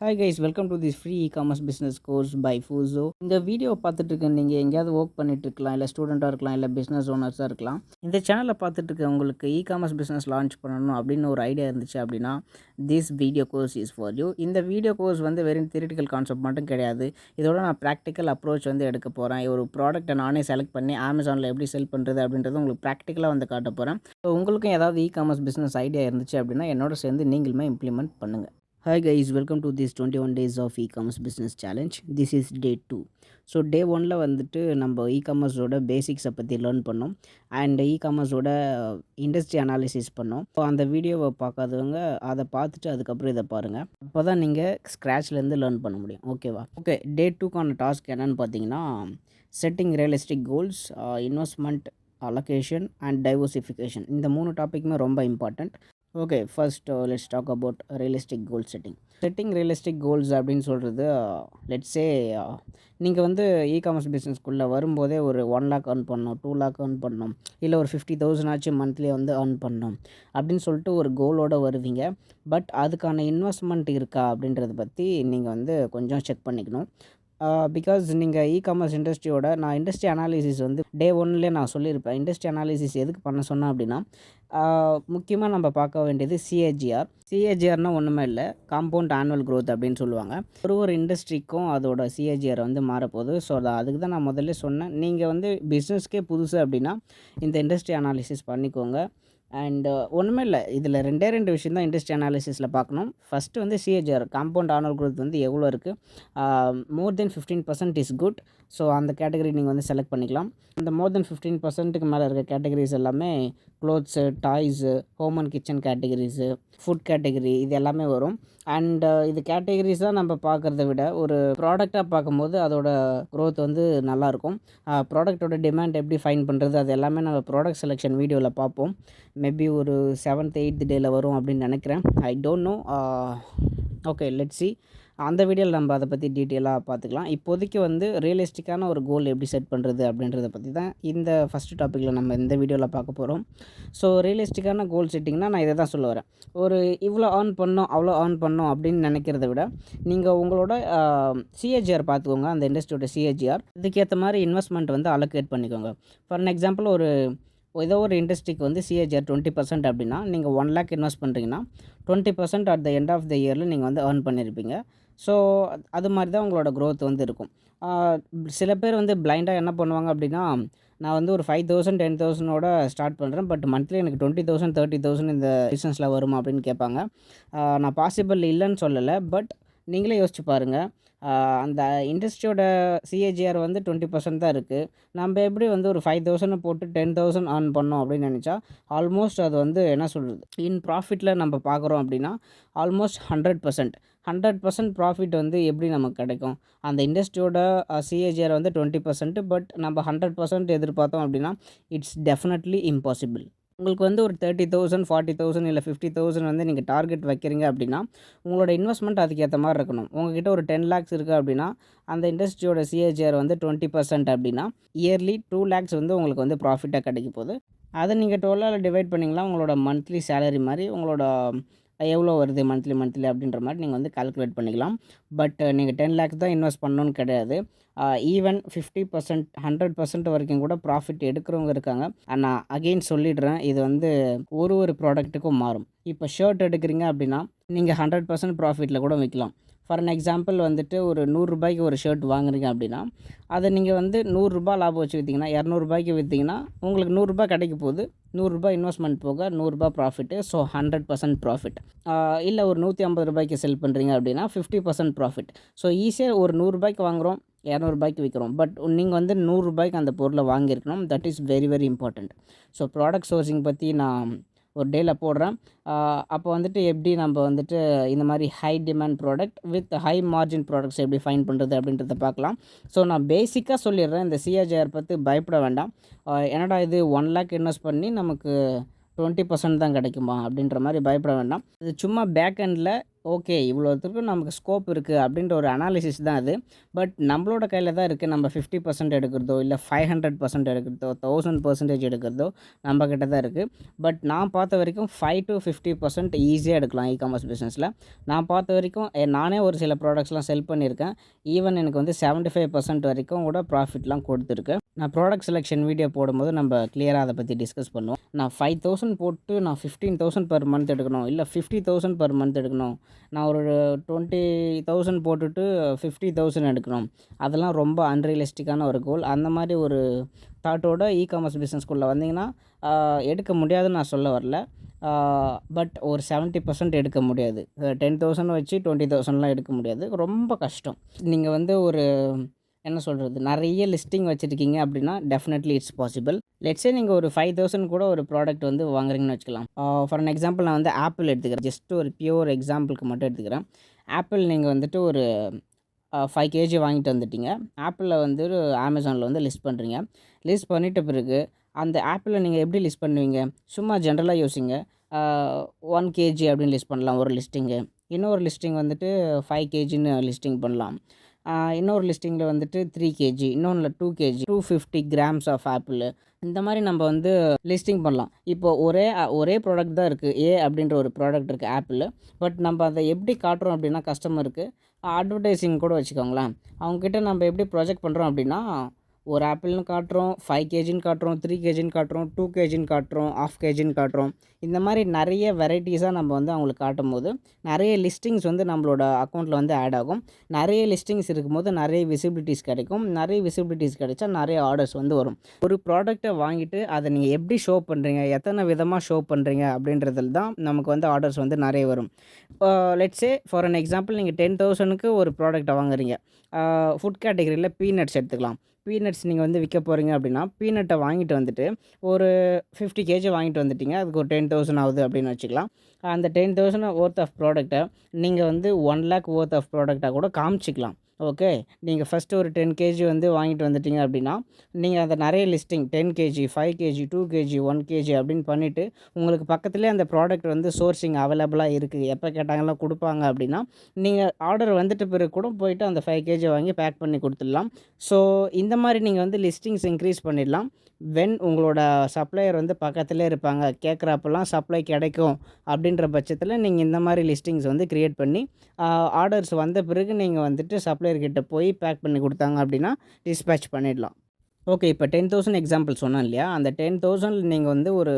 Hi guys, welcome to this free e-commerce business course by Fuso. இந்த video பார்த்துட்டு இருக்க நீங்கள் எங்கேயாவது ஒர்க் பண்ணிட்டு இருக்கலாம், இல்லை ஸ்டூடெண்ட்டாக இருக்கலாம், இல்லை பிஸ்னஸ் ஓனர்ஸாக இருக்கலாம். இந்த சேனலை பார்த்துட்டு இருக்க உங்களுக்கு இ-காமர்ஸ் பிஸ்னஸ் லான்ச் பண்ணணும் அப்படின்னு ஒரு ஐடியா இருந்துச்சு அப்படின்னா this video course is for you. இந்த வீடியோ கோர்ஸ் வந்து வெறும் தியரிட்டிக்கல் கான்செப்ட் மட்டும் கிடையாது. இதோட நான் ப்ராக்டிக்கல் அப்ரோச் வந்து எடுக்க போகிறேன். ஒரு ப்ராடக்ட்டை நானே செலக்ட் பண்ணி அமேசானில் எப்படி செல் பண்ணுறது அப்படின்றது உங்களுக்கு ப்ராக்டிக்கலாக வந்து காட்ட போகிறேன். ஸோ உங்களுக்கும் ஏதாவது இ-காமர்ஸ் பிஸ்னஸ் ஐடியா இருந்துச்சு அப்படின்னா என்னோட சேர்ந்து நீங்களுமே இம்ப்ளிமெண்ட் பண்ணுங்கள். Hi guys, welcome to this 21 days of e-commerce business challenge. This is day 2. So day 1ல் வந்துட்டு நம்ம இ-காமர்ஸோட பேசிக்ஸை பற்றி லேர்ன் பண்ணோம் அண்ட் இ-காமர்ஸோட இண்டஸ்ட்ரி அனாலிசிஸ் பண்ணோம். ஸோ அந்த வீடியோவை பார்க்காதவங்க அதை பார்த்துட்டு அதுக்கப்புறம் இதை பாருங்கள். அப்போ தான் நீங்கள் ஸ்க்ராட்ச்லேருந்து லேர்ன் பண்ண முடியும். ஓகேவா? ஓகே, டே 2க்கான டாஸ்க் என்னென்னு பார்த்தீங்கன்னா setting realistic goals, investment allocation and diversification. இந்த 3 டாப்பிக்குமே ரொம்ப important. Okay, first let's talk about realistic goal setting realistic goals அப்படின்னு சொல்கிறது, லெட்ஸே நீங்கள் வந்து இ-காமர்ஸ் பிஸ்னஸ்க்குள்ளே வரும்போதே ஒரு 1 lakh earn பண்ணணும், 2 lakh earn பண்ணணும், இல்லை ஒரு 50,000 ஆச்சு மந்த்லி வந்து earn பண்ணணும் அப்படின்னு சொல்லிட்டு ஒரு கோலோடு வருவீங்க. பட் அதுக்கான இன்வெஸ்ட்மெண்ட் இருக்கா அப்படின்றத பற்றி நீங்கள் வந்து கொஞ்சம் செக் பண்ணிக்கணும். பிகாஸ் நீங்கள் இ-காமர்ஸ் இண்டஸ்ட்ரியோட நான் இண்டஸ்ட்ரி அனாலிசிஸ் வந்து டே 1லே நான் சொல்லியிருப்பேன். இண்டஸ்ட்ரி அனாலிசிஸ் எதுக்கு பண்ண சொன்னேன் அப்படின்னா முக்கியமாக நம்ம பார்க்க வேண்டியது சிஏஜிஆர்னால் ஒன்றுமே இல்லை, காம்பவுண்ட் ஆனுவல் க்ரோத் அப்படின்னு சொல்லுவாங்க. ஒரு இண்டஸ்ட்ரிக்கும் அதோட சிஏஜிஆர் வந்து மாறப்போகுது. ஸோ அதுக்கு தான் நான் முதல்ல சொன்னேன், நீங்கள் வந்து பிஸ்னஸ்க்கே புதுசு அப்படின்னா இந்த இண்டஸ்ட்ரி அனாலிசிஸ் பண்ணிக்கோங்க. அண்ட் ஒன்றுமே இல்லை, இதில் 2 விஷயம் தான் இண்டஸ்ட்ரி அனாலிசிஸில் பார்க்கணும். ஃபஸ்ட்டு வந்து சிஏஜிஆர், காம்பவுண்ட் ஆனுவல் க்ரோத் வந்து எவ்வளோ இருக்குது, மோர் தென் 15% இஸ் குட். ஸோ அந்த கேட்டகரி நீங்கள் வந்து செலக்ட் பண்ணிக்கலாம். அந்த மோர் தென் 15%க்கு மேலே இருக்க கேட்டகரிஸ் எல்லாமே clothes, toys, home and kitchen categories, food category, இது எல்லாமே வரும். அண்ட் இது கேட்டகரிஸ் தான் நம்ம பார்க்குறத விட ஒரு ப்ராடக்டாக பார்க்கும்போது அதோட க்ரோத் வந்து நல்லாயிருக்கும். ப்ராடக்டோட டிமாண்ட் எப்படி ஃபைன் பண்ணுறது, அது எல்லாமே நம்ம ப்ராடக்ட் செலெக்ஷன் வீடியோவில் பார்ப்போம். மேபி ஒரு 7th 8th டேயில் வரும் அப்படின்னு நினைக்கிறேன். I don't know. Okay, let's see. அந்த வீடியோவில் நம்ம அதை பற்றி டீட்டெயிலாக பார்த்துக்கலாம். இப்போதைக்கு வந்து ரியலிஸ்டிக்கான ஒரு கோல் எப்படி செட் பண்ணுறது அப்படின்றத பற்றி தான் இந்த ஃபஸ்ட்டு டாப்பிக்கில் நம்ம இந்த வீடியோவில் பார்க்க போகிறோம். ஸோ ரியலிஸ்டிக்கான கோல் செட்டிங்னால் நான் இதை தான் சொல்ல வரேன். ஒரு இவ்வளோ ஏர்ன் பண்ணோம், அவ்வளோ ஏர்ன் பண்ணோம் அப்படின்னு நினைக்கிறத விட நீங்கள் உங்களோட சிஏஜிஆர் பார்த்துக்கோங்க. அந்த இண்டஸ்ட்ரியோட சிஏஜிஆர், இதுக்கேற்ற மாதிரி இன்வெஸ்ட்மெண்ட் வந்து அலோகேட் பண்ணிக்கோங்க. ஃபார் எக்ஸாம்பிள், ஏதோ ஒரு இண்டஸ்ட்ரிக்கு வந்து சிஏஜிஆர் 20% அப்படின்னா நீங்கள் 1 lakh இன்வெஸ்ட் பண்ணுறீங்கன்னா 20% at the end of the இயரில் நீங்கள் வந்து ஏர்ன் பண்ணியிருப்பீங்க. ஸோ அது மாதிரி தான் உங்களோட க்ரோத் வந்து இருக்கும். சில பேர் வந்து பிளைண்டாக என்ன பண்ணுவாங்க அப்படின்னா, நான் வந்து ஒரு 5,000 10,000ஓட ஸ்டார்ட் பண்ணுறேன், பட் மந்த்லி எனக்கு 20,000 30,000 இந்த பிஸ்னஸில் வருமா அப்படின்னு கேட்பாங்க. நான் பாசிபிள் இல்லைன்னு சொல்லலை, பட் நீங்களே யோசிச்சு பாருங்கள். அந்த இண்டஸ்ட்ரியோட சிஏஜிஆர் வந்து 20% தான் இருக்குது. நம்ம எப்படி வந்து ஒரு 5,000 போட்டு 10,000 ஏர்ன் பண்ணோம் அப்படின்னு நினச்சா ஆல்மோஸ்ட் அது வந்து என்ன சொல்கிறது, இன் ப்ராஃபிட்டில் நம்ம பார்க்குறோம் அப்படின்னா ஆல்மோஸ்ட் 100% ப்ராஃபிட் வந்து எப்படி நமக்கு கிடைக்கும்? அந்த இண்டஸ்ட்ரியோட சிஏஜிஆர் வந்து 20%, பட் நம்ம 100% எதிர்பார்த்தோம் அப்படின்னா இட்ஸ் டெஃபினெட்லி இம்பாசிபிள். உங்களுக்கு வந்து ஒரு 30,000 40,000 இல்லை 50,000 வந்து நீங்கள் டார்கெட் வைக்கிறீங்க அப்படின்னா உங்களோட இன்வெஸ்ட்மெண்ட் அதுக்கேற்ற மாதிரி இருக்கணும். உங்கள்கிட்ட ஒரு 10 lakhs இருக்குது அப்படின்னா அந்த இண்டஸ்ட்ரியோட சிஏஜிஆர் வந்து 20% அப்படின்னா இயர்லி 2 lakhs வந்து உங்களுக்கு வந்து ப்ராஃபிட்டாக கிடைக்க போகுது. அதை நீங்கள் 12ஆல் டிவைட் பண்ணிங்கன்னா உங்களோட மந்த்லி சேலரி மாதிரி உங்களோட எவ்வளோ வருது மந்த்லி அப்படின்ற மாதிரி நீங்கள் வந்து கால்குலேட் பண்ணிக்கலாம். பட் நீங்கள் 10 lakhs தான் இன்வெஸ்ட் பண்ணணுன்னு கிடையாது. ஈவன் 50% 100% வரைக்கும் கூட ப்ராஃபிட் எடுக்கிறவங்க இருக்காங்க. நான் அகெயின் சொல்லிடுறேன், இது வந்து ஒரு ப்ராடக்ட்டுக்கும் மாறும். இப்போ ஷர்ட் எடுக்கிறீங்க அப்படின்னா நீங்கள் 100% ப்ராஃபிட்டில் கூட விற்கலாம். ஃபார் எக்ஸாம்பிள் வந்துட்டு ஒரு 100 ரூபாய்க்கு ஒரு ஷர்ட் வாங்குறீங்க அப்படின்னா அதை நீங்கள் வந்து 100 ரூபாய் லாபம் வச்சு விற்றீங்கன்னா 200 ரூபாய்க்கு விற்றீங்கன்னா உங்களுக்கு 100 ரூபாய் கிடைக்க போகுது. 100 ரூபாய் இன்வெஸ்ட்மெண்ட் போக 100 ரூபாய் ப்ராஃபிட்டு. So 100% profit. இல்லை ஒரு 150 ரூபாய்க்கு செல் பண்ணுறீங்க அப்படின்னா 50% ப்ராஃபிட். ஸோ ஈஸியாக ஒரு 100 ரூபாய்க்கு வாங்குகிறோம், 200 ரூபாய்க்கு விற்கிறோம். பட் நீங்கள் வந்து 100 ரூபாய்க்கு அந்த பொருளை வாங்கியிருக்கணும். That is very very important. So product sourcing பற்றி நான் ஒரு டேயில் போடுறேன். அப்போ வந்துட்டு எப்படி நம்ம வந்துட்டு இந்த மாதிரி high demand product with high margin products எப்படி ஃபைன் பண்ணுறது அப்படின்றத பார்க்கலாம். ஸோ நான் பேசிக்காக சொல்லிடுறேன், இந்த சிஏஜிஆர் பற்றி பயப்பட வேண்டாம். என்னடா இது 1 lakh இன்வெஸ்ட் பண்ணி நமக்கு 20% தான் கிடைக்குமா அப்படின்ற மாதிரி பயப்பட வேண்டாம். இது சும்மா பேக் எண்டில் ஓகே இவ்வளோத்துக்கு நமக்கு ஸ்கோப் இருக்குது அப்படின்ற ஒரு அனாலிசிஸ் தான் அது. பட் நம்மளோட கையில் தான் இருக்குது. நம்ம 50% எடுக்கிறதோ இல்லை 500% எடுக்கிறதோ 1000% எடுக்கிறதோ நம்ம கிட்ட தான் இருக்குது. பட் நான் பார்த்த வரைக்கும் 5 to 50% ஈஸியாக எடுக்கலாம் காமர்ஸ் பிஸ்னஸில். நான் பார்த்த வரைக்கும் நானே ஒரு சில ப்ராடக்ட்ஸ்லாம் செல் பண்ணியிருக்கேன். ஈவன் எனக்கு வந்து 75% வரைக்கும் கூட ப்ராஃபிட்லாம் கொடுத்துருக்கு. நான் ப்ராடக்ட் செலெக்ஷன் வீடியோ போடும்போது நம்ம கிளியராக அதை பற்றி டிஸ்கஸ் பண்ணுவோம். நான் 5000 போட்டு நான் 15,000 பெர் மந்த் எடுக்கணும், இல்லை 50,000 பெர் மந்த் எடுக்கணும், நான் ஒரு 20,000 போட்டுட்டு 50,000 எடுக்கணும், அதெல்லாம் ரொம்ப அன்ரியலிஸ்டிக்கான ஒரு கோல். அந்த மாதிரி ஒரு தாட்டோட காமர்ஸ் பிஸ்னஸ்குள்ளே வந்தீங்கன்னா எடுக்க முடியாதுன்னு நான் சொல்ல வரல. பட் ஒரு 70% எடுக்க முடியாது. 10,000 வச்சு 20,000லாம் எடுக்க முடியாது. ரொம்ப கஷ்டம். நீங்கள் வந்து ஒரு என்ன சொல்கிறது, நிறைய லிஸ்டிங் வச்சுருக்கீங்க அப்படின்னா டெஃபினெட்லி இட்ஸ் பாசிபிள். லெட்ஸே நீங்கள் ஒரு 5,000 கூட ஒரு ப்ராடக்ட் வந்து வாங்குறீங்கன்னு வச்சுக்கலாம். ஃபார் அன் எக்ஸாம்பிள் நான் வந்து ஆப்பிள் எடுத்துக்கிறேன். ஜஸ்ட் ஒரு பியூர் எக்ஸாம்பிளுக்கு மட்டும் எடுத்துக்கிறேன். ஆப்பிள் நீங்கள் வந்துட்டு ஒரு 5 kg வாங்கிட்டு வந்துட்டீங்க. ஆப்பிளில் வந்து அமேசானில் வந்து லிஸ்ட் பண்ணுறீங்க. லிஸ்ட் பண்ணிட்ட பிறகு அந்த ஆப்பிளை நீங்கள் எப்படி லிஸ்ட் பண்ணுவீங்க? சும்மா ஜென்ரலாக யோசிங்க. 1 kg அப்படின்னு லிஸ்ட் பண்ணலாம் ஒரு லிஸ்டிங்கு. இன்னொரு லிஸ்டிங் வந்துட்டு 5 kgன்னு லிஸ்டிங் பண்ணலாம். இன்னொரு லிஸ்டிங்கில் வந்துட்டு 3 kg, இன்னொன்றில் 2 kg, 250 grams ஆஃப் ஆப்பிள். இந்த மாதிரி நம்ம வந்து லிஸ்டிங் பண்ணலாம். இப்போ ஒரே ப்ராடக்ட் தான் இருக்குது. அப்படின்ற ஒரு ப்ராடக்ட் இருக்குது ஆப்பிள். பட் நம்ம அதை எப்படி காட்டுறோம் அப்படின்னா கஸ்டமருக்கு அட்வர்டைஸிங் கூட வச்சுக்கோங்களேன். அவங்கக்கிட்ட நம்ம எப்படி ப்ரொஜெக்ட் பண்ணுறோம் அப்படின்னா ஒரு ஆப்பிள்னு காட்டுறோம், 5 kgன்னு காட்டுறோம், 3 kgன்னு காட்டுறோம், 2 kgன்னு காட்டுறோம், 1/2 kgன்னு காட்டுறோம். இந்த மாதிரி நிறைய வெரைட்டிஸாக நம்ம வந்து அவங்களுக்கு காட்டும்போது நிறைய லிஸ்டிங்ஸ் வந்து நம்மளோட அக்கௌண்ட்டில் வந்து ஆட் ஆகும். நிறைய லிஸ்டிங்ஸ் இருக்கும்போது நிறைய விசிபிலிட்டிஸ் கிடைக்கும். நிறைய விசிபிலிட்டிஸ் கிடைச்சா நிறைய ஆர்டர்ஸ் வந்து வரும். ஒரு ப்ராடக்ட்டை வாங்கிட்டு அதை நீங்கள் எப்படி ஷோ பண்ணுறீங்க, எத்தனை விதமாக ஷோ பண்ணுறீங்க அப்படின்றதில் தான் நமக்கு வந்து ஆர்டர்ஸ் வந்து நிறைய வரும். லெட்ஸே ஃபார் அன் எக்ஸாம்பிள் நீங்கள் 10,000க்கு ஒரு ப்ராடக்ட்டை வாங்குறீங்க. ஃபுட் கேட்டகரியில் பீனட்ஸ் எடுத்துக்கலாம். பீனட்ஸ் நீங்கள் வந்து விற்க போகிறீங்க அப்படின்னா பீனட்டை வாங்கிட்டு வந்துட்டு ஒரு 50 kg வாங்கிட்டு வந்துட்டீங்க. அதுக்கு ஒரு 10,000 ஆகுது அப்படின்னு வச்சுக்கலாம். அந்த 10,000 ஒர்த் ஆஃப் ப்ராடக்ட்டை நீங்கள் வந்து 1 lakh ஒர்த் ஆஃப் ப்ராடக்டாக கூட காமிச்சிக்கலாம். ஓகே, நீங்கள் ஃபஸ்ட்டு ஒரு 10 kg வந்து வாங்கிட்டு வந்துட்டீங்க அப்படின்னா நீங்கள் அந்த நிறைய listing 10 kg, 5 kg, 2 kg, 1 kg அப்படின்னு பண்ணிவிட்டு உங்களுக்கு பக்கத்துலேயே அந்த ப்ராடக்ட் வந்து சோர்சிங் அவைலபிளாக இருக்குது, எப்போ கேட்டாங்கலாம் கொடுப்பாங்க அப்படின்னா நீங்கள் ஆர்டர் வந்துட்டு பிறகு கூட போயிட்டு அந்த 5 kg வாங்கி பேக் பண்ணி கொடுத்துடலாம். ஸோ இந்த மாதிரி நீங்கள் வந்து லிஸ்டிங்ஸ் இன்க்ரீஸ் பண்ணிடலாம். வென் உங்களோட சப்ளையர் வந்து பக்கத்துலேயே இருப்பாங்க, கேட்குறப்பெல்லாம் சப்ளை கிடைக்கும் அப்படின்ற பட்சத்தில் நீங்கள் இந்த மாதிரி லிஸ்டிங்ஸ் வந்து க்ரியேட் பண்ணி ஆர்டர்ஸ் வந்த பிறகு நீங்கள் வந்துட்டு சப்ளையர்கிட்ட போய் பேக் பண்ணி கொடுத்தாங்க அப்படின்னா டிஸ்பேட்ச் பண்ணிடலாம். ஓகே, இப்போ 10,000 எக்ஸாம்பிள் சொன்னேன் இல்லையா? அந்த 10,000 நீங்கள் வந்து ஒரு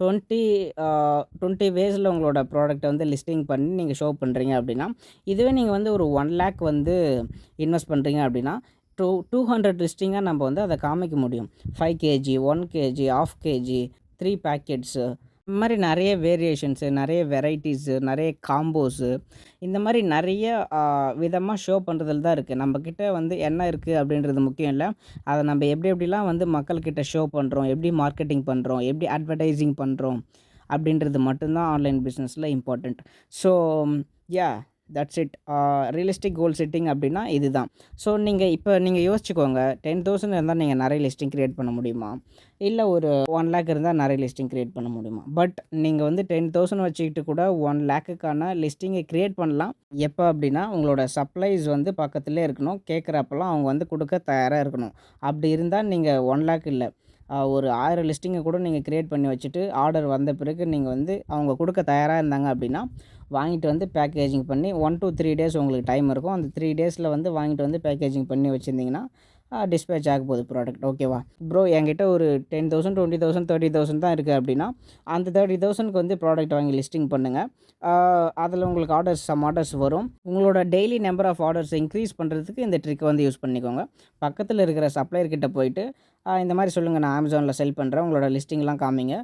20 வேஸில் உங்களோட ப்ராடக்ட்டை வந்து லிஸ்டிங் பண்ணி நீங்கள் ஷோ பண்ணுறீங்க அப்படின்னா, இதுவே நீங்கள் வந்து ஒரு 1 lakh வந்து இன்வெஸ்ட் பண்ணுறீங்க அப்படின்னா 200 லிஸ்டிங்காக நம்ம வந்து அதை காமிக்க முடியும். 5 kg, 1 kg, 1/2 kg, 3 பேக்கெட்ஸு, இந்த மாதிரி நிறைய வேரியேஷன்ஸு, நிறைய வெரைட்டிஸு, நிறைய காம்போஸு, இந்த மாதிரி நிறைய விதமாக ஷோ பண்ணுறதுல தான் இருக்குது. நம்மக்கிட்ட வந்து என்ன இருக்குது அப்படின்றது முக்கியம் இல்லை. அதை நம்ம எப்படிலாம் வந்து மக்கள்கிட்ட ஷோ பண்ணுறோம், எப்படி மார்க்கெட்டிங் பண்ணுறோம், எப்படி அட்வர்டைஸிங் பண்ணுறோம் அப்படின்றது மட்டும்தான் ஆன்லைன் பிஸ்னஸில் important. So that's it. Realistic goal setting அப்படின்னா இதுதான். ஸோ நீங்கள் யோசிச்சுக்கோங்க, 10,000 இருந்தால் நீங்கள் நிறைய லிஸ்டிங் க்ரியேட் பண்ண முடியுமா? இல்லை ஒரு 1 lakh இருந்தால் நிறைய லிஸ்டிங் க்ரியேட் பண்ண முடியுமா? பட் நீங்கள் வந்து 10,000 வச்சுக்கிட்டு கூட 1 lakhக்கான லிஸ்டிங்கை க்ரியேட் பண்ணலாம். எப்போ அப்படின்னா உங்களோட சப்ளைஸ் வந்து பக்கத்துலேயே இருக்கணும், கேட்குறப்பெல்லாம் அவங்க வந்து கொடுக்க தயாராக இருக்கணும். அப்படி இருந்தால் நீங்கள் 1 lakh இல்லை, ஒரு 1000 லிஸ்டிங்கை கூட நீங்கள் க்ரியேட் பண்ணி வச்சுட்டு ஆர்டர் வந்த பிறகு நீங்கள் வந்து அவங்க கொடுக்க தயாராக இருந்தாங்க அப்படின்னா வாங்கிட்டு வந்து பேக்கேஜிங் பண்ணி 1 to 3 days உங்களுக்கு டைம் இருக்கும். அந்த 3 daysல வந்து வாங்கிட்டு வந்து பேக்கேஜிங் பண்ணி வச்சுருந்தீங்கன்னா டிஸ்பேட்ச் ஆக போகுது ப்ராடக்ட். ஓகேவா ப்ரோ? என்கிட்ட ஒரு 10,000, 20,000, 30,000 தான் இருக்குது அப்படின்னா அந்த 30,000க்கு வந்து ப்ராடக்ட் வாங்கி லிஸ்டிங் பண்ணுங்கள். அதில் உங்களுக்கு ஆர்டர்ஸ் வரும். உங்களோட daily number of orders increase பண்ணுறதுக்கு இந்த ட்ரிக்கை வந்து யூஸ் பண்ணிக்கோங்க. பக்கத்தில் இருக்கிற சப்ளையர்கிட்ட போயிட்டு இந்த மாதிரி சொல்லுங்கள், நான் அமேசானில் செல் பண்ணுறேன், உங்களோட லிஸ்டிங்லாம் காமிங்க,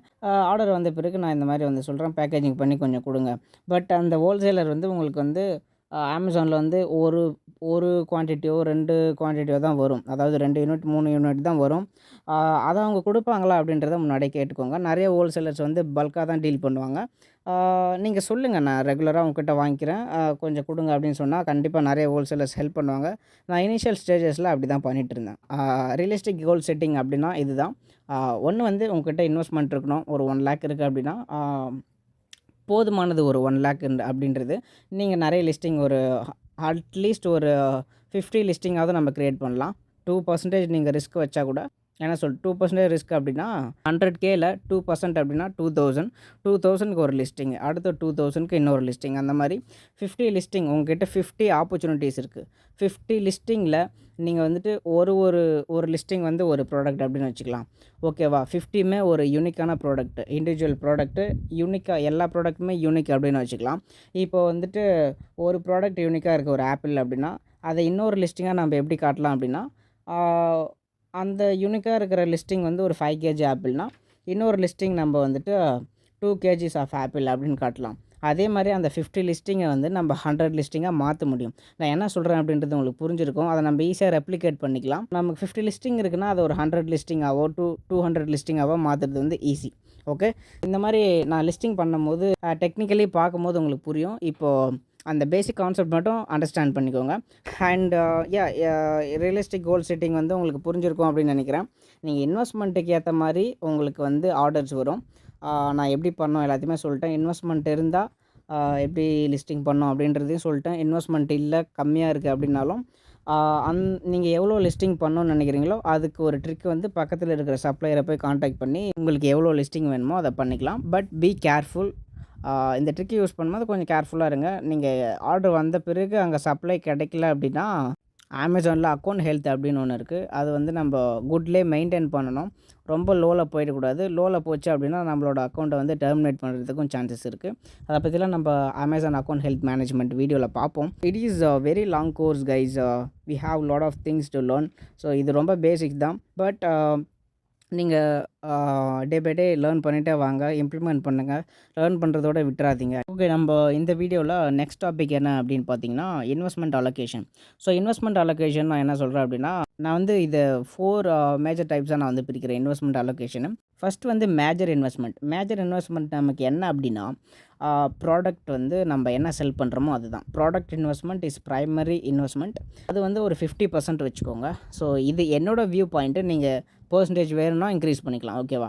ஆர்டர் வந்த பிறகு நான் இந்த மாதிரி வந்து சொல்கிறேன், பேக்கேஜிங் பண்ணி கொஞ்சம் கொடுங்க. பட் அந்த ஹோல்சேலர் வந்து உங்களுக்கு வந்து அமேசானில் வந்து ஒரு ஒரு குவான்டிட்டியோ 2 குவான்டிட்டியோ தான் வரும். அதாவது 2 யூனிட் 3 யூனிட் தான் வரும். அத அவங்க குடுப்பாங்களா அப்படின்றத முன்னாடியே கேட்டுக்கோங்க. நெறைய ஹோல்சேலர்ஸ் வந்து பல்க்கா தான் டீல் பண்ணுவாங்க. நீங்க சொல்லுங்க, நான் ரெகுலரா உங்ககிட்ட வாங்கிக்கிறேன். கொஞ்சம் குடுங்க அப்படின்னு சொன்னா, கண்டிப்பா நெறைய ஹோல்சேலர்ஸ் ஹெல்ப் பண்ணுவாங்க. நான் இனிஷியல் ஸ்டேஜஸ்ல அப்படி தான் பண்ணிட்டுருந்தேன். ரியலிஸ்டிக் கோல் செட்டிங் அப்படின்னா இதுதான். 1 வந்து உங்ககிட்ட இன்வெஸ்ட்மென்ட் இருக்கணும். ஒரு 1,00,000 இருக்கு அப்படின்னா, போதுமானது ஒரு 1,00,000 அப்படின்றது. நீங்க நெறைய லிஸ்டிங் ஒரு அட்லீஸ்ட் ஒரு 50 லிஸ்டிங்காவது நம்ம கிரியேட் பண்ணலாம். 2% நீங்க ரிஸ்க் வச்சா கூட, ஏன்னா 2% ரிஸ்க் அப்படின்னா 100Kல 2% அப்படின்னா 2000. 2000க்கு ஒரு லிஸ்டிங், அடுத்த 2000க்கு இன்னொரு லிஸ்டிங், அந்த மாதிரி 50 லிஸ்டிங் உங்ககிட்ட 50 ஆப்பர்ச்சுனிட்டிஸ் இருக்குது. 50 லிஸ்டிங்கில் நீங்கள் வந்துட்டு ஒரு லிஸ்டிங் வந்து ஒரு ப்ராடக்ட் அப்படின்னு வச்சுக்கலாம். ஓகேவா? 50மே ஒரு யூனிக்கான ப்ராடக்ட், இண்டிவிஜுவல் ப்ராடக்ட்டு, யூனிக்காக எல்லா ப்ராடக்ட்டுமே யூனிக் அப்படின்னு வச்சுக்கலாம். இப்போ வந்துட்டு ஒரு ப்ராடக்ட் யூனிக்காக இருக்குது, ஒரு ஆப்பிள் அப்படின்னா, அதை இன்னொரு லிஸ்டிங்காக நம்ம எப்படி காட்டலாம் அப்படின்னா, அந்த யூனிக்காக இருக்கிற லிஸ்டிங் வந்து ஒரு 5 கேஜி ஆப்பிள்னா, இன்னொரு லிஸ்டிங் நம்ம வந்துட்டு 2 கேஜிஸ் ஆஃப் ஆப்பிள் அப்படின்னு காட்டலாம். அதே மாதிரி அந்த 50 லிஸ்டிங்கை வந்து நம்ம 100 லிஸ்டிங்காக மாற்ற முடியும். நான் என்ன சொல்கிறேன் அப்படின்றது உங்களுக்கு புரிஞ்சிருக்கும். அதை நம்ம ஈஸியாக ரெப்ளிகேட் பண்ணிக்கலாம். நமக்கு 50 லிஸ்டிங் இருக்குன்னா, அதை ஒரு 100 லிஸ்டிங்காவோ 200 லிஸ்டிங்காவோ மாற்றுறது வந்து ஈஸி. ஓகே. இந்த மாதிரி நான் லிஸ்டிங் பண்ணும்போது டெக்னிக்கலி பார்க்கும்போது உங்களுக்கு புரியும். இப்போது அந்த பேசிக் கான்செப்ட் மட்டும் அண்டர்ஸ்டாண்ட் பண்ணிக்கோங்க. அண்ட் ரியலிஸ்டிக் கோல் செட்டிங் வந்து உங்களுக்கு புரிஞ்சிருக்கும் அப்படின்னு நினைக்கிறேன். நீங்கள் இன்வெஸ்ட்மெண்ட்டுக்கு ஏற்ற மாதிரி உங்களுக்கு வந்து ஆர்டர்ஸ் வரும். நான் எப்படி பண்ணோம் எல்லாத்தையுமே சொல்லிட்டேன். இன்வெஸ்ட்மெண்ட் இருந்தால் எப்படி லிஸ்டிங் பண்ணோம் அப்படின்றதையும் சொல்லிட்டேன். இன்வெஸ்ட்மெண்ட் இல்லை, கம்மியாக இருக்குது அப்படின்னாலும் நீங்கள் எவ்வளோ லிஸ்டிங் பண்ணணும்னு நினைக்கிறீங்களோ அதுக்கு ஒரு ட்ரிக் வந்து பக்கத்தில் இருக்கிற சப்ளையரை போய் காண்டாக்ட் பண்ணி உங்களுக்கு எவ்வளோ லிஸ்டிங் வேணுமோ அதை பண்ணிக்கலாம். But be careful. இந்த ட்ரிக் யூஸ் பண்ணும்போது கொஞ்சம் கேர்ஃபுல்லாக இருங்க. நீங்கள் ஆர்டர் வந்த பிறகு அங்கே சப்ளை கிடைக்கல அப்படின்னா, அமேசானில் அக்கௌண்ட் ஹெல்த் அப்படின்னு ஒன்று இருக்குது. அது வந்து நம்ம குட்லேயே மெயின்டைன் பண்ணணும். ரொம்ப லோவில் போயிடக்கூடாது. லோவில் போச்சு அப்படின்னா நம்மளோட அக்கௌண்ட்டை வந்து டெர்மினேட் பண்ணுறதுக்கும் சான்சஸ் இருக்குது. அதை பற்றிலாம் நம்ம அமேசான் அக்கௌண்ட் ஹெல்த் மேனேஜ்மெண்ட் வீடியோவில் பார்ப்போம். It is a very long course guys. We have lot of things to learn. So இது ரொம்ப பேசிக் தான். பட் நீங்கள் டே பை டே லேர்ன் பண்ணிகிட்டே வாங்க, இம்ப்ளிமெண்ட் பண்ணுங்கள். லேர்ன் பண்ணுறதோட விட்டுறாதீங்க. ஓகே, நம்ம இந்த வீடியோவில் நெக்ஸ்ட் டாபிக் என்ன அப்படின்னு பார்த்தீங்கன்னா, investment allocation. So investment allocation நான் என்ன சொல்கிறேன் அப்படின்னா, நான் வந்து இதை 4 மேஜர் டைப்ஸாக நான் வந்து பிரிக்கிறேன் இன்வெஸ்ட்மெண்ட் அலோகேஷனு. ஃபஸ்ட்டு வந்து மேஜர் இன்வெஸ்ட்மெண்ட். மேஜர் இன்வெஸ்ட்மெண்ட் நமக்கு என்ன அப்படின்னா, ப்ராடக்ட் வந்து நம்ம என்ன செல் பண்ணுறோமோ அதுதான். Product investment is primary investment. அது வந்து ஒரு 50% வச்சுக்கோங்க. ஸோ இது என்னோடய வியூ பாயிண்ட்டு. நீங்கள் பெர்சன்டேஜ் வேணும்னா இன்க்ரீஸ் பண்ணிக்கலாம். ஓகேவா?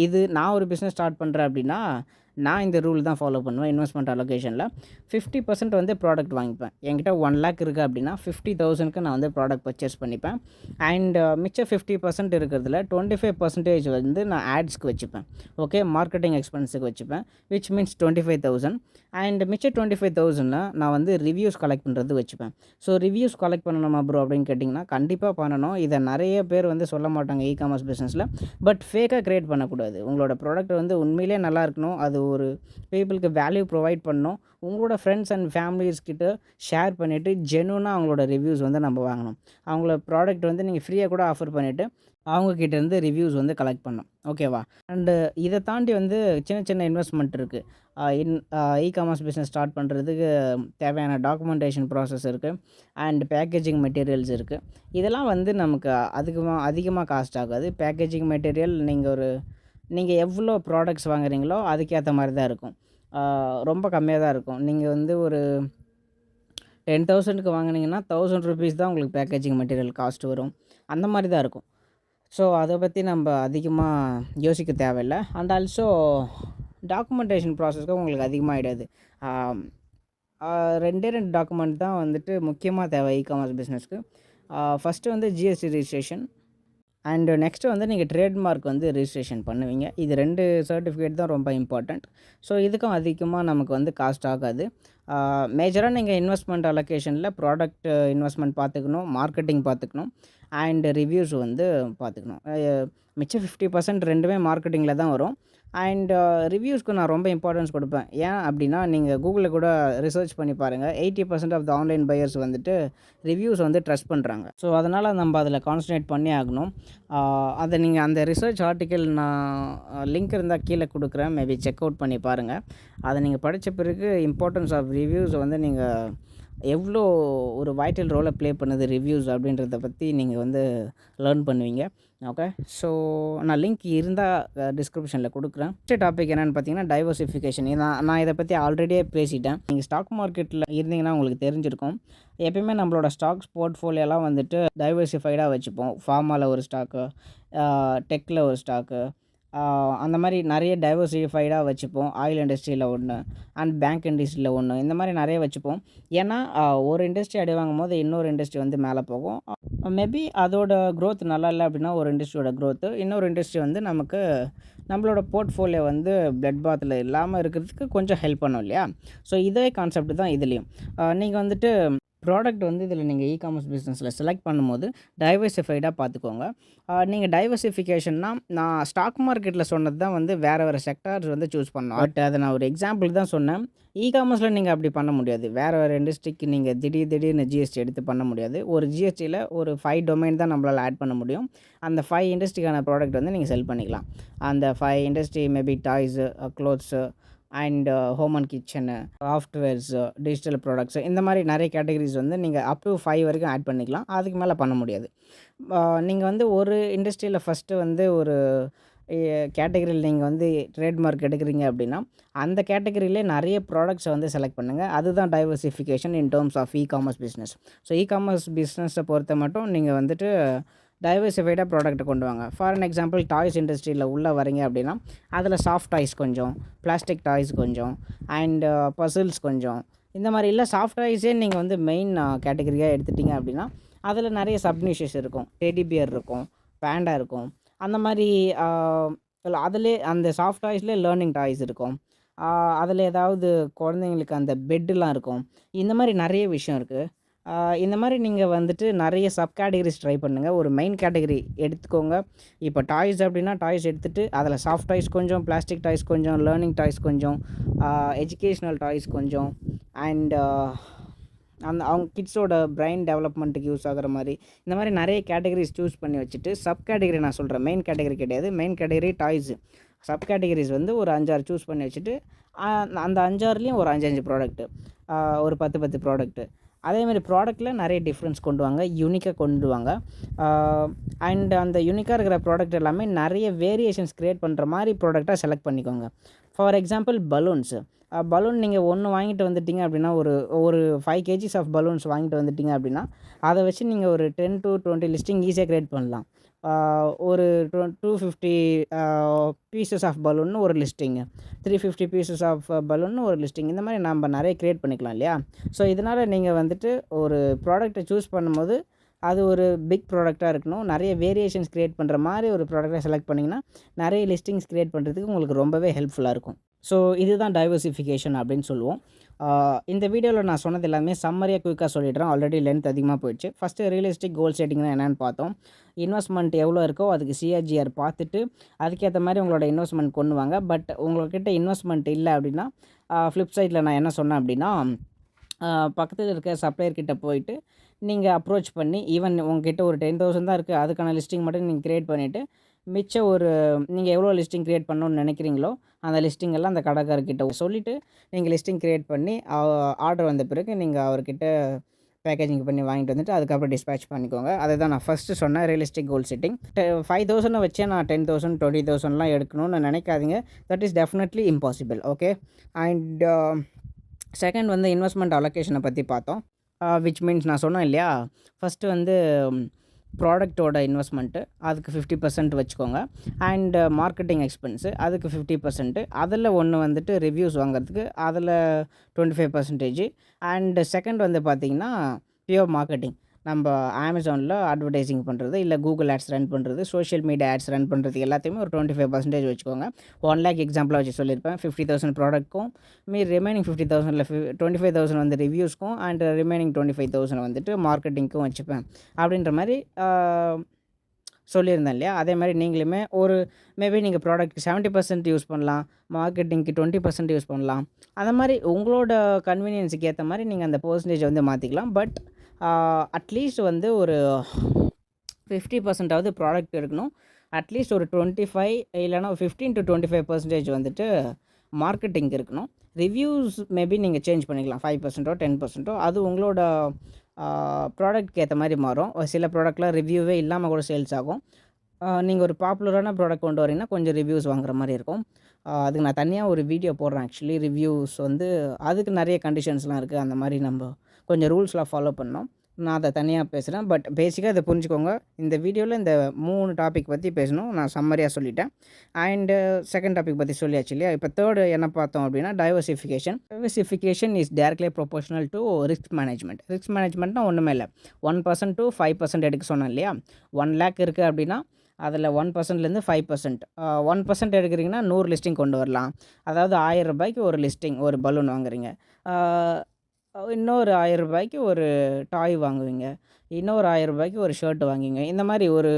இது நான் ஒரு பிஸ்னஸ் ஸ்டார்ட் பண்ணுறேன் அப்படின்னா, நான் இந்த ரூல் தான் ஃபாலோ பண்ணுவேன். இன்வெஸ்ட்மெண்ட் அலோகேஷனில் 50% வந்து ப்ராடக்ட் வாங்கிப்பேன். என்கிட்ட 1,00,000 இருக்குது அப்படின்னா 50,000க்கு நான் வந்து ப்ராடக்ட் பர்ச்சேஸ் பண்ணிப்பேன். அண்ட் மிச்சம் 50% இருக்கிறதுல 25% வந்து நான் ஆட்ஸ்க்கு வச்சுப்பேன். ஓகே, மார்க்கெட்டிங் எக்ஸ்பென்ஸுக்கு வச்சுப்பேன். Which means 25,000. அண்ட் மிச்சம் 25,000 நான் வந்து ரிவ்யூஸ் கலெக்ட் பண்ணுறது வச்சுப்பேன். ஸோ ரிவ்யூஸ் கலெக்ட் பண்ணணுமா ப்ரோ அப்படின்னு கேட்டிங்கன்னா, கண்டிப்பாக பண்ணணும். இதை நிறைய பேர் வந்து சொல்ல மாட்டாங்க இ-காமர்ஸ் பிஸ்னஸில். பட் ஃபேக்காக க்ரியேட் பண்ணக்கூடாது. உங்களோட ப்ராடக்ட் வந்து உண்மையிலே நல்லா இருக்கணும். அது ஒரு பீப்புளுக்கு வேல்யூ ப்ரொவைட் பண்ணணும். உங்களோட ஃப்ரெண்ட்ஸ் அண்ட் ஃபேமிலிஸ் கிட்ட ஷேர் பண்ணிவிட்டு ஜென்யூனாக அவங்களோட ரிவ்யூஸ் வந்து நம்ம வாங்கணும். அவங்கள ப்ராடக்ட் வந்து நீங்கள் ஃப்ரீயாக கூட ஆஃபர் பண்ணிவிட்டு அவங்கக்கிட்டேருந்து ரிவ்யூஸ் வந்து கலெக்ட் பண்ணணும். ஓகேவா? அண்டு இதை தாண்டி வந்து சின்ன சின்ன இன்வெஸ்ட்மெண்ட் இருக்குது. இ-காமர்ஸ் பிஸ்னஸ் ஸ்டார்ட் பண்ணுறதுக்கு தேவையான டாக்குமெண்டேஷன் ப்ராசஸ் இருக்குது. அண்ட் பேக்கேஜிங் மெட்டீரியல்ஸ் இருக்குது. இதெல்லாம் வந்து நமக்கு அதிகமாக காஸ்ட் ஆகாது. பேக்கேஜிங் மெட்டீரியல் நீங்கள் எவ்வளோ ப்ராடக்ட்ஸ் வாங்குறீங்களோ அதுக்கேற்ற மாதிரி தான் இருக்கும். ரொம்ப கம்மியாக தான் இருக்கும். நீங்கள் வந்து ஒரு 10,000க்கு வாங்கினீங்கன்னா ₹1,000 தான் உங்களுக்கு பேக்கேஜிங் மெட்டீரியல் காஸ்ட் வரும். அந்த மாதிரி தான் இருக்கும். ஸோ அதை பற்றி நம்ம அதிகமாக யோசிக்க தேவையில்லை. அண்ட் ஆல்சோ டாக்குமெண்டேஷன் ப்ராசஸ்க்கு உங்களுக்கு அதிகமாகிடாது. 2 டாக்குமெண்ட் தான் வந்துட்டு முக்கியமாக தேவை இ-காமர்ஸ் பிஸ்னஸ்க்கு. ஃபஸ்ட்டு வந்து ஜிஎஸ்டி ரிஜிஸ்ட்ரேஷன். அண்டு நெக்ஸ்ட்டு வந்து நீங்கள் ட்ரேட்மார்க் வந்து ரிஜிஸ்ட்ரேஷன் பண்ணுவீங்க. இது 2 சர்டிஃபிகேட் தான் ரொம்ப இம்பார்ட்டண்ட். ஸோ இதுக்கும் அதிகமாக நமக்கு வந்து காஸ்ட் ஆகாது. மேஜராக நீங்கள் இன்வெஸ்ட்மெண்ட் அலோகேஷனில் ப்ராடக்ட் இன்வெஸ்ட்மெண்ட் பார்த்துக்கணும், மார்க்கெட்டிங் பார்த்துக்கணும், அண்ட் ரிவ்யூஸ் வந்து பார்த்துக்கணும். மிச்சம் 50% ரெண்டுமே மார்க்கெட்டிங்கில் தான் வரும். அண்ட் ரிவ்யூஸ்க்கு நான் ரொம்ப இம்பார்ட்டன்ஸ் கொடுப்பேன். ஏன் அப்படின்னா, நீங்கள் கூகுளில் கூட ரிசர்ச் பண்ணி பாருங்கள். 80% ஆஃப் த ஆன்லைன் பையர்ஸ் வந்துட்டு ரிவ்யூஸ் வந்து ட்ரஸ்ட் பண்ணுறாங்க. ஸோ அதனால் நம்ம அதில் கான்சன்ட்ரேட் பண்ணி ஆகணும். அதை நீங்கள் அந்த ரிசர்ச் ஆர்டிக்கல் நான் லிங்க் இருந்தால் கீழே கொடுக்குறேன். மேபி செக் அவுட் பண்ணி பாருங்கள். அதை நீங்கள் படித்த பிறகு இம்பார்ட்டன்ஸ் ஆஃப் ரிவ்யூஸ் வந்து நீங்கள் எவ்வளோ ஒரு வைட்டல் ரோலை ப்ளே பண்ணுது ரிவ்யூஸ் அப்படின்றத பற்றி நீங்கள் வந்து லேர்ன் பண்ணுவீங்க. ஓகே. ஸோ நான் லிங்க் இருந்தால் டிஸ்கிரிப்ஷனில் கொடுக்குறேன். ஃபஸ்ட்டு டாபிக் என்னென்னு பார்த்தீங்கன்னா டைவர்சிஃபிகேஷன். நான் இதை பற்றி ஆல்ரெடியே பேசிட்டேன். நீங்கள் ஸ்டாக் மார்க்கெட்டில் இருந்தீங்கன்னா உங்களுக்கு தெரிஞ்சிருக்கும். எப்பயுமே நம்மளோட ஸ்டாக்ஸ் போர்ட்ஃபோலியோலாம் வந்துட்டு டைவர்சிஃபைடாக வச்சுப்போம். ஃபார்மாவில் ஒரு ஸ்டாக்கு, டெக்கில் ஒரு ஸ்டாக்கு, அந்த மாதிரி நிறைய டைவர்சிஃபைடாக வச்சுப்போம். ஆயில் இண்டஸ்ட்ரியில் ஒன்று அண்ட் பேங்க் இண்டஸ்ட்ரியில் ஒன்று, இந்த மாதிரி நிறைய வச்சுப்போம். ஏன்னா ஒரு இண்டஸ்ட்ரி அடி வாங்கும்போது இன்னொரு இண்டஸ்ட்ரி வந்து மேலே போகும். மேபி அதோட க்ரோத் நல்லா இல்லை அப்படின்னா ஒரு இண்டஸ்ட்ரியோட க்ரோத்து, இன்னொரு இண்டஸ்ட்ரி வந்து நமக்கு நம்மளோட போர்ட்ஃபோலியோ வந்து பிளட் பாத்தில் இல்லாமல் இருக்கிறதுக்கு கொஞ்சம் ஹெல்ப் பண்ணும் இல்லையா? ஸோ இதே கான்செப்ட் தான் இதுலேயும். நீங்கள் வந்துட்டு ப்ராடக்ட் வந்து இதில் நீங்கள் இ-காமர்ஸ் பிஸ்னஸில் செலக்ட் பண்ணும்போது டைவர்சிஃபைடாக பார்த்துக்கோங்க. நீங்கள் டைவர்சிஃபிகேஷன்னா நான் ஸ்டாக் மார்க்கெட்டில் சொன்னது தான் வந்து வேறு செக்டார்ஸ் வந்து சூஸ் பண்ணணும். பட் அதை நான் ஒரு எக்ஸாம்பிள் தான் சொன்னேன். இ-காமர்ஸில் நீங்கள் அப்படி பண்ண முடியாது. வேறு இண்டஸ்ட்ரிக்கு நீங்கள் திடீர்னு ஜிஎஸ்டி எடுத்து பண்ண முடியாது. ஒரு ஜிஎஸ்டியில் ஒரு 5 டொமைன் தான் நம்மளால் ஆட் பண்ண முடியும். அந்த 5 இண்டஸ்ட்ரிக்கான ப்ராடக்ட் வந்து நீங்கள் செல் பண்ணிக்கலாம். அந்த 5 industry maybe toys, clothes and home and kitchen, softwares, digital products, இந்த மாதிரி நிறைய கேட்டகரிஸ் வந்து நீங்கள் அப் டு 5 வரைக்கும் ஆட் பண்ணிக்கலாம். அதுக்கு மேலே பண்ண முடியாது. நீங்கள் வந்து ஒரு இண்டஸ்ட்ரியில் ஃபஸ்ட்டு வந்து ஒரு கேட்டகரியில் நீங்கள் வந்து ட்ரேட்மார்க் எடுக்கிறீங்க அப்படின்னா அந்த கேட்டகரியிலே நிறைய ப்ராடக்ட்ஸை வந்து செலக்ட் பண்ணுங்கள். அதுதான் diversification in terms of e-commerce business. So e-commerce பிஸ்னஸை பொறுத்த மட்டும் நீங்கள் வந்துட்டு டைவர்சிஃபைடாக ப்ராடக்ட்டை கொண்டு வாங்க. ஃபார் அன் எக்ஸாம்பிள் டாய்ஸ் இண்டஸ்ட்ரியில் உள்ளே வரீங்க அப்படின்னா அதில் சாஃப்ட் டாய்ஸ் கொஞ்சம், பிளாஸ்டிக் டாய்ஸ் கொஞ்சம், அண்ட் பசில்ஸ் கொஞ்சம், இந்த மாதிரி இல்லை சாஃப்ட் டாய்ஸே நீங்கள் வந்து மெயின் கேட்டகரியாக எடுத்துட்டிங்க அப்படின்னா அதில் நிறைய சப்னிஷஸ் இருக்கும். டெடி பியர் இருக்கும், பேண்டா இருக்கும். அந்த மாதிரி அதிலே அந்த சாஃப்ட் டாய்ஸ்லேயே லேர்னிங் டாய்ஸ் இருக்கும். அதில் ஏதாவது குழந்தைங்களுக்கு அந்த பெட்டுலாம் இருக்கும். இந்த மாதிரி நிறைய விஷயம் இருக்குது. இந்த மாதிரி நீங்கள் வந்துட்டு நிறைய சப் கேட்டகரிஸ் ட்ரை பண்ணுங்கள். ஒரு மெயின் கேட்டகரி எடுத்துக்கோங்க. இப்போ டாய்ஸ் அப்படின்னா டாய்ஸ் எடுத்துகிட்டு அதில் சாஃப்ட் டாய்ஸ் கொஞ்சம், பிளாஸ்டிக் டாய்ஸ் கொஞ்சம், லேர்னிங் டாய்ஸ் கொஞ்சம், எஜுகேஷ்னல் டாய்ஸ் கொஞ்சம், அண்ட் அவங்க கிட்ஸோட பிரெயின் டெவலப்மெண்ட்டுக்கு யூஸ் ஆகிற மாதிரி இந்த மாதிரி நிறைய கேட்டகரிஸ் சூஸ் பண்ணி வச்சுட்டு சப் கேட்டகரி நான் சொல்கிறேன், மெயின் கேட்டகரி கிடையாது. Main category toys. Sub categories வந்து ஒரு 5-6 சூஸ் பண்ணி வச்சுட்டு அந்த 5-6லேயும் ஒரு 5-5 ப்ராடக்ட்டு, ஒரு 10-10 ப்ராடக்ட்டு. அதேமாதிரி ப்ராடக்ட்டில் நிறைய டிஃப்ரென்ஸ் கொண்டு வாங்க, யூனிக்காக கொண்டு வாங்க. அண்ட் அந்த யூனிக்காக இருக்கிற ப்ராடக்ட் எல்லாமே நிறைய வேரியேஷன்ஸ் க்ரியேட் பண்ணுற மாதிரி ப்ராடக்டாக செலக்ட் பண்ணிக்கோங்க. For example balloons. பலூன் நீங்கள் ஒன்று வாங்கிட்டு வந்துட்டீங்க அப்படின்னா ஒரு 5 கேஜிஸ் ஆஃப் பலூன்ஸ் வாங்கிட்டு வந்துட்டீங்க அப்படின்னா அதை வச்சு நீங்கள் ஒரு 10 to 20 லிஸ்டிங் ஈஸியாக க்ரியேட் பண்ணலாம். ஒரு 250 பீசஸ் ஆஃப் பலூன்னு ஒரு லிஸ்டிங்கு, 350 பீசஸ் ஆஃப் பலூன்னு ஒரு லிஸ்டிங், இந்த மாதிரி நம்ம நிறைய க்ரியேட் பண்ணிக்கலாம் இல்லையா? ஸோ இதனால் நீங்கள் வந்துட்டு ஒரு ப்ராடக்ட்டை சூஸ் பண்ணும்போது அது ஒரு பிக் ப்ராடக்டாக இருக்கணும். நிறைய வேரியேஷன்ஸ் க்ரியேட் பண்ணுற மாதிரி ஒரு ப்ராடக்டை செலக்ட் பண்ணிங்கன்னா நிறைய லிஸ்டிங்ஸ் க்ரியேட் பண்ணுறதுக்கு உங்களுக்கு ரொம்பவே ஹெல்ப்ஃபுல்லாக இருக்கும். ஸோ இதுதான் டைவர்சிஃபிகேஷன் அப்படின்னு சொல்லுவோம். இந்த வீடியோவில் நான் சொன்னது எல்லாமே சம்மரியாக குயிக்காக சொல்லிடுறேன். ஆல்ரெடி லென்த் அதிகமாக போயிடுச்சு. ஃபஸ்ட்டு ரியலிஸ்டிக் கோல் செட்டிங்னா என்னென்னு பார்த்தோம். இன்வெஸ்ட்மெண்ட் எவ்வளோ இருக்கோ அதுக்கு சிஆர்ஜிஆர் பார்த்துட்டு அதுக்கேற்ற மாதிரி உங்களோட இன்வெஸ்ட்மெண்ட் கொண்டு வாங்க. பட் உங்கள்கிட்ட இன்வெஸ்ட்மெண்ட் இல்லை அப்படின்னா ஃப்ளிப் சைடில் நான் என்ன சொன்னேன் அப்படின்னா பக்கத்தில் இருக்க சப்ளையர்கிட்ட போயிட்டு நீங்கள் அப்ரோச் பண்ணி ஈவன் உங்ககிட்ட ஒரு 10,000 தான் இருக்குது, அதுக்கான லிஸ்டிங் மட்டும் நீங்கள் க்ரியேட் பண்ணிவிட்டு மிச்சம் ஒரு நீங்கள் எவ்வளோ லிஸ்டிங் க்ரியேட் பண்ணணும்னு நினைக்கிறீங்களோ அந்த லிஸ்டிங் எல்லாம் அந்த கடைக்காரர்கிட்ட சொல்லிவிட்டு நீங்கள் லிஸ்டிங் க்ரியேட் பண்ணி ஆர்டர் வந்த பிறகு நீங்கள் அவர்கிட்ட பேக்கேஜிங் பண்ணி வாங்கிட்டு வந்துட்டு அதுக்கப்புறம் டிஸ்பேச் பண்ணிக்கோங்க. அதை தான் நான் ஃபஸ்ட்டு சொன்னேன், ரியலிஸ்டிக் கோல் செட்டிங். 5,000 வச்சே நான் 10,000 20,000லாம் எடுக்கணும்னு நினைக்காதீங்க. That is definitely impossible. Okay. And second வந்து இன்வெஸ்ட்மெண்ட் அலோகேஷனை பற்றி பார்த்தோம். விச் மீன்ஸ் நான் சொன்னேன் இல்லையா, ஃபஸ்ட்டு வந்து ப்ராடக்டோட இன்வெஸ்ட்மெண்ட்டு அதுக்கு 50% வச்சுக்கோங்க. அண்ட் மார்க்கெட்டிங் எக்ஸ்பென்ஸு அதுக்கு 50%. அதில் ஒன்று வந்துட்டு ரிவ்யூஸ் வாங்குறதுக்கு அதில் 25%. அண்ட் செகண்ட் வந்து பார்த்திங்கன்னா பியூர் மார்க்கெட்டிங். நம்ம அமேசானில் அட்வர்டைஸிங் பண்ணுறது, இல்லை கூகுள் ஆட்ஸ் ரன் பண்ணுறது, சோஷியல் மீடியா ஆட்ஸ் ரன் பண்ணுறது எல்லாத்தையுமே ஒரு 25% வச்சுக்கோங்க. 1 lakh எக்ஸாம்பிளாக வச்சு சொல்லியிருப்பேன். 50,000 ப்ராடக்ட்க்கும் ரிமைனிங் 50,000ல் 25,000 வந்து ரிவ்யூஸ்க்கும் அண்ட் ரிமைனிங் 25,000 வந்துட்டு மார்க்கெட்டிங்க்கும் வச்சுப்பேன் அப்படின்ற மாதிரி சொல்லியிருந்தேன் இல்லையா? அதே மாதிரி நீங்களுமே ஒரு மேபி நீங்கள் ப்ராடக்ட் 70% யூஸ் பண்ணலாம், மார்க்கெட்டிங்க்கு 20% யூஸ் பண்ணலாம். அந்த மாதிரி உங்களோட கன்வீனியன்ஸுக்கு ஏற்ற மாதிரி நீங்கள் அந்த பர்சன்டேஜை வந்து மாற்றிக்கலாம். பட் அட்லீஸ்ட் வந்து ஒரு 50%ஆவது ப்ராடக்ட் இருக்கணும். அட்லீஸ்ட் ஒரு 25 இல்லைனா 15 to 25% வந்துட்டு மார்க்கெட்டிங் இருக்கணும். ரிவ்யூஸ் மேபி நீங்கள் சேஞ்ச் பண்ணிக்கலாம் 5%ஓ 10%ஓ அது உங்களோட ப்ராடக்ட்க்கு ஏற்ற மாதிரி மாறும். சில ப்ராடக்ட்லாம் ரிவ்யூவே இல்லாமல் கூட சேல்ஸ் ஆகும். நீங்கள் ஒரு பாப்புலரான ப்ராடக்ட் கொண்டு வரீங்கன்னா கொஞ்சம் ரிவ்யூஸ் வாங்குற மாதிரி இருக்கும். அதுக்கு நான் தனியாக ஒரு வீடியோ போடுறேன். ஆக்சுவலி ரிவ்யூஸ் வந்து அதுக்கு நிறைய கண்டிஷன்ஸ்லாம் இருக்குது. அந்த மாதிரி நம்ம கொஞ்சம் ரூல்ஸ்லாம் ஃபாலோ பண்ணோம். நான் அதை தனியாக பேசுகிறேன். பட் பேசிக்காக இதை புரிஞ்சுக்கோங்க. இந்த வீடியோவில் இந்த 3 டாபிக் பற்றி பேசணும். நான் சம்மரியாக சொல்லிட்டேன். அண்டு செகண்ட் டாபிக் பற்றி சொல்லியாச்சு இல்லையா? இப்போ தேர்டு என்ன பார்த்தோம் அப்படின்னா diversification. Diversification is directly proportional to risk management. Risk மேனேஜ்மெண்ட்னா ஒன்றுமே இல்லை. 1% to 5% எடுக்க சொன்னேன் இல்லையா? 1 lakh இருக்குது அப்படின்னா அதில் 1%லேருந்து 5%. 1% எடுக்கிறீங்கன்னா 100 லிஸ்டிங் கொண்டு வரலாம். அதாவது ரூ. 1000 ஒரு லிஸ்டிங், ஒரு பலூன் வாங்குறீங்க. இன்னொரு ரூ. 1000 ஒரு டாய் வாங்குவீங்க. இன்னொரு ரூ. 1000 ஒரு ஷர்ட் வாங்குவீங்க. இந்த மாதிரி ஒரு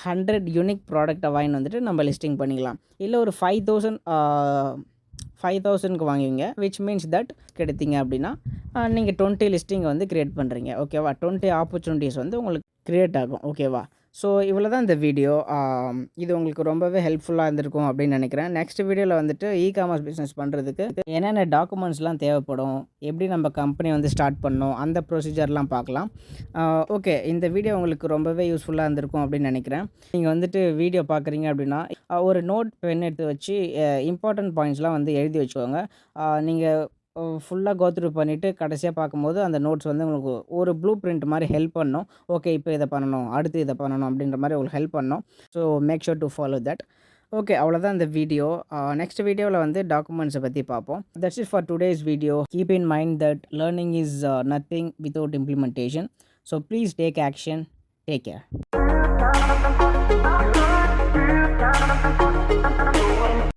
100 யூனிக் ப்ராடக்ட்டை வாங்கின்னு வந்துட்டு நம்ம லிஸ்டிங் பண்ணிக்கலாம். இல்லை ஒரு 5000க்கு வாங்குவீங்க. விச் மீன்ஸ் தட் எடுத்தீங்க அப்படின்னா நீங்கள் 20 லிஸ்டிங் வந்து க்ரியேட் பண்ணுறீங்க. ஓகேவா? 20 ஆப்பர்ச்சுனிட்டிஸ் வந்து உங்களுக்கு க்ரியேட் ஆகும். ஓகேவா? ஸோ இவ்வளோ தான் இந்த வீடியோ. இது உங்களுக்கு ரொம்பவே ஹெல்ப்ஃபுல்லாக இருந்திருக்கும் அப்படின்னு நினைக்கிறேன். நெக்ஸ்ட் வீடியோவில் வந்துட்டு காமர்ஸ் பிஸ்னஸ் பண்ணுறதுக்கு என்னென்ன டாக்குமெண்ட்ஸ்லாம் தேவைப்படும், எப்படி நம்ம கம்பெனி வந்து ஸ்டார்ட் பண்ணணும், அந்த ப்ரொசீஜர்லாம் பார்க்கலாம். ஓகே, இந்த வீடியோ உங்களுக்கு ரொம்பவே யூஸ்ஃபுல்லாக இருந்திருக்கும் அப்படின்னு நினைக்கிறேன். நீங்கள் வந்துட்டு வீடியோ பார்க்குறீங்க அப்படின்னா ஒரு நோட் பென் எடுத்து வச்சு இம்பார்ட்டன்ட் பாயிண்ட்ஸ்லாம் வந்து எழுதி வச்சுக்கோங்க. நீங்கள் ஃபுல்லாக கோ த்ரூ பண்ணிவிட்டு கடைசியாக பார்க்கும்போது அந்த நோட்ஸ் வந்து உங்களுக்கு ஒரு ப்ளூ பிரிண்ட் மாதிரி ஹெல்ப் பண்ணும். ஓகே, இப்போ இதை பண்ணணும், அடுத்து இதை பண்ணணும் அப்படின்ற மாதிரி உங்களுக்கு ஹெல்ப் பண்ணும். So make sure to follow that. Okay, அவ்வளோதான் இந்த வீடியோ. நெக்ஸ்ட் வீடியோவில் வந்து டாக்குமெண்ட்ஸை பற்றி பார்ப்போம். That's it for today's video. Keep in mind that learning is nothing without implementation. So please take action. Take care.